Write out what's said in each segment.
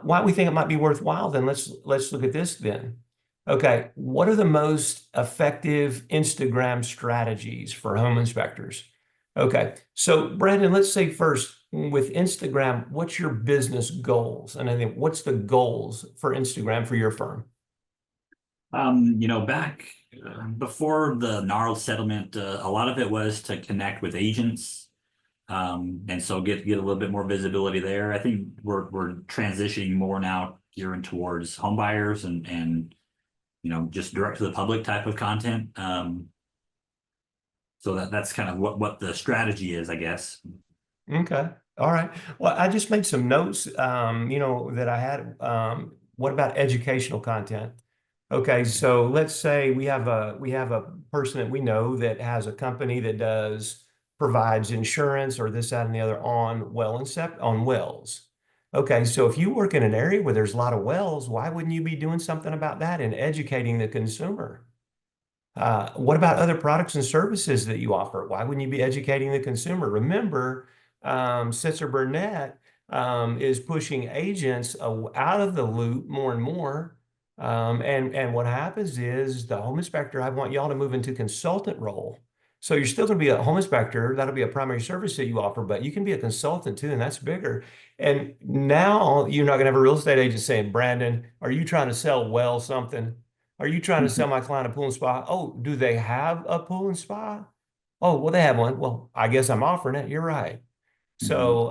why we think it might be worthwhile, then let's look at this then. Okay, what are the most effective Instagram strategies for home inspectors? Okay, so Brandon, let's say first with Instagram, what's your business goals? And I think what's the goals for Instagram for your firm? Back before the gnarled settlement, a lot of it was to connect with agents, and so get a little bit more visibility there. I think we're transitioning more now gearing towards home buyers and just direct to the public type of content. So that's kind of what the strategy is, I guess. Okay. All right. Well, I just made some notes, that I had. What about educational content? Okay, so let's say we have a person that we know that has a company that provides insurance or this, that, and the other on on wells. Okay, so if you work in an area where there's a lot of wells, why wouldn't you be doing something about that and educating the consumer? What about other products and services that you offer? Why wouldn't you be educating the consumer? Remember, Sitzer Burnett is pushing agents out of the loop more and more. And what happens is the home inspector, I want y'all to move into consultant role. So you're still going to be a home inspector. That'll be a primary service that you offer, but you can be a consultant too, and that's bigger. And now you're not going to have a real estate agent saying, Brandon, are you trying to sell well something? Are you trying to sell my client a pool and spa? Oh, do they have a pool and spa? Oh, well, they have one. Well, I guess I'm offering it. You're right. Mhm. So,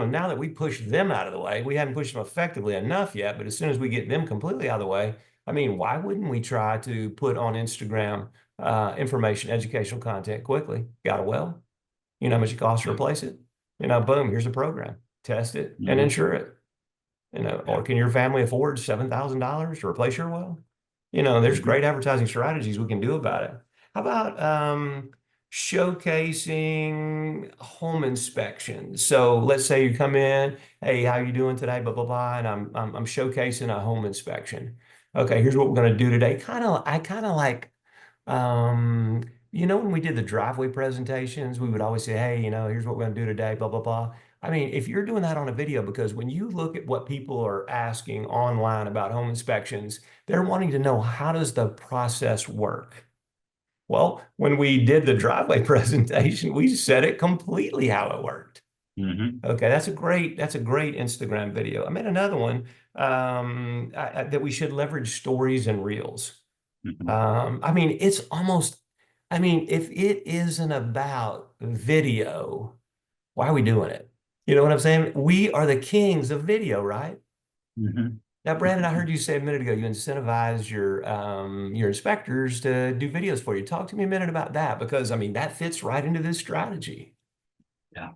now that we push them out of the way, we haven't pushed them effectively enough yet, but as soon as we get them completely out of the way, I mean, why wouldn't we try to put on Instagram information, educational content quickly? Got a well? You know how much it costs to Yeah. replace it? Boom, here's a program. Test it and Mhm. insure it. Or Yeah. can your family afford $7,000 to replace your well? There's Mhm. great advertising strategies we can do about it. How about showcasing home inspections? So let's say you come in, hey, how you doing today? Blah blah blah, and I'm showcasing a home inspection. Okay, here's what we're going to do today. I kind of like um, when we did the driveway presentations, we would always say, hey, here's what we're going to do today, blah, blah, blah. I mean, if you're doing that on a video, because when you look at what people are asking online about home inspections, they're wanting to know, how does the process work? Well, when we did the driveway presentation, we said it completely how it worked. Mhm. Okay, that's a great Instagram video. I made another one that we should leverage stories and reels. Mhm. I mean, if it isn't about video, why are we doing it? You know what I'm saying? We are the kings of video, right? Mhm. Now, Brandon, I heard you say a minute ago you incentivize your inspectors to do videos for you. Talk to me a minute about that, because I mean that fits right into this strategy. Yeah.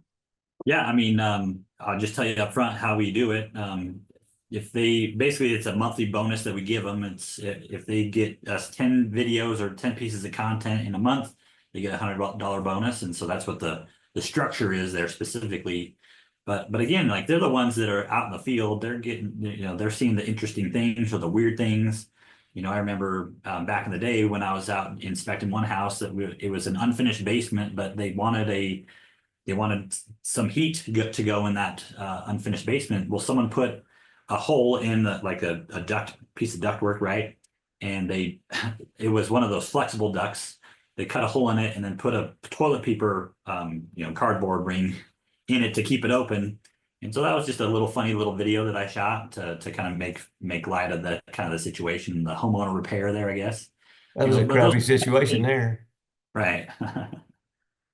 Yeah, I mean, I'll just tell you up front how we do it. If they basically, it's a monthly bonus that we give them. It's if they get us 10 videos or 10 pieces of content in a month, they get $100 bonus, and so that's what the structure is there specifically. But again, like they're the ones that are out in the field. They're getting, they're seeing the interesting things or the weird things. I remember back in the day when I was out inspecting one house it was an unfinished basement, but they wanted some heat to go in that unfinished basement. Well, someone put a hole in like a duct piece of ductwork, right? And it was one of those flexible ducts. They cut a hole in it and then put a toilet paper, cardboard ring in it to keep it open. And so that was just a little funny little video that I shot to kind of make light of the kind of the situation, the homeowner repair there, I guess. That was a But those crappy situation there. right.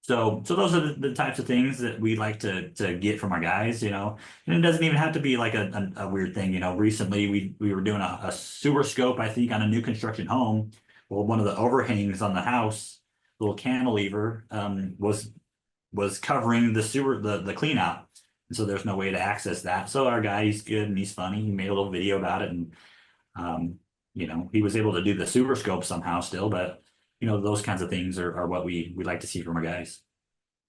So those are the types of things that we like to get from our guys. And it doesn't even have to be like a weird thing. Recently we were doing a sewer scope, I think, on a new construction home. Well, one of the overhangs on the house, little cantilever, was covering the sewer, the clean out. And so there's no way to access that. So our guy, he's good and he's funny. He made a little video about it, and um, he was able to do the sewer scope somehow still, but those kinds of things are what we like to see from our guys.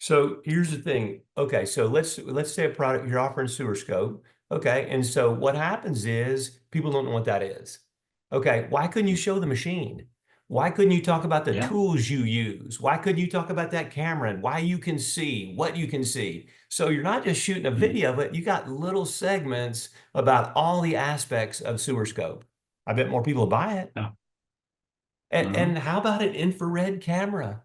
So here's the thing. Okay, so let's say a product you're offering sewer scope. Okay, and so what happens is people don't know what that is. Okay, why couldn't you show the machine? Why couldn't you talk about the Yeah. tools you use? Why couldn't you talk about that camera and why you can see what you can see? So you're not just shooting a Mm. video, but you got little segments about all the aspects of Sewer Scope. I bet more people will buy it. Yeah. And, Uh-huh. and how about an infrared camera?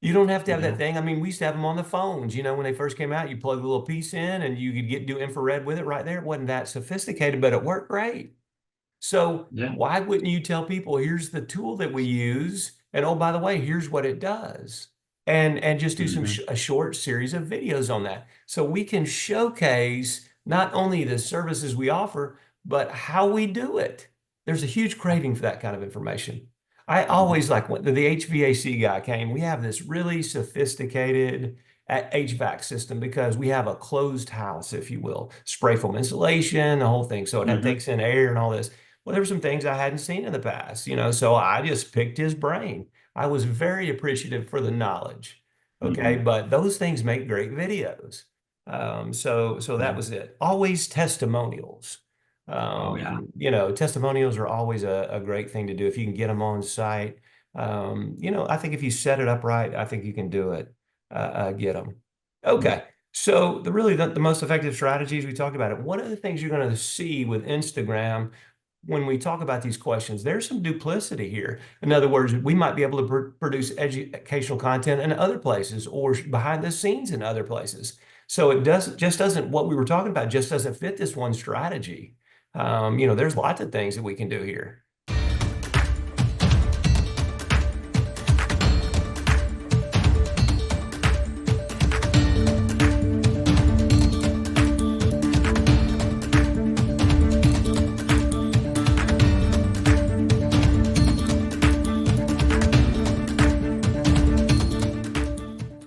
You don't have to have that Yeah. thing. I mean, we used to have them on the phones. You know, when they first came out, you plug a little piece in and you could do infrared with it right there. It wasn't that sophisticated, but it worked great. So Yeah. why wouldn't you tell people, here's the tool that we use, and oh, by the way, here's what it does, and just do Hmm. a short series of videos on that, so we can showcase not only the services we offer, but how we do it. There's a huge craving for that kind of information. I Hmm. always like when the HVAC guy came, we have this really sophisticated HVAC system because we have a closed house, if you will, spray foam insulation, the whole thing. So it Hmm. takes in air and all this. Well, there were some things I hadn't seen in the past, so I just picked his brain. I was very appreciative for the knowledge. Okay, Hmm. but those things make great videos. So that Yeah. was it. Always testimonials. Oh yeah. Testimonials are always a great thing to do if you can get them on site. I think if you set it up right, I think you can do it. Get them. Mm. Okay. So the most effective strategies we talked about it. One of the things you're going to see with Instagram when we talk about these questions, there's some duplicity here. In other words, we might be able to produce educational content in other places or behind the scenes in other places. So it doesn't what we were talking about just doesn't fit this one strategy. There's lots of things that we can do here.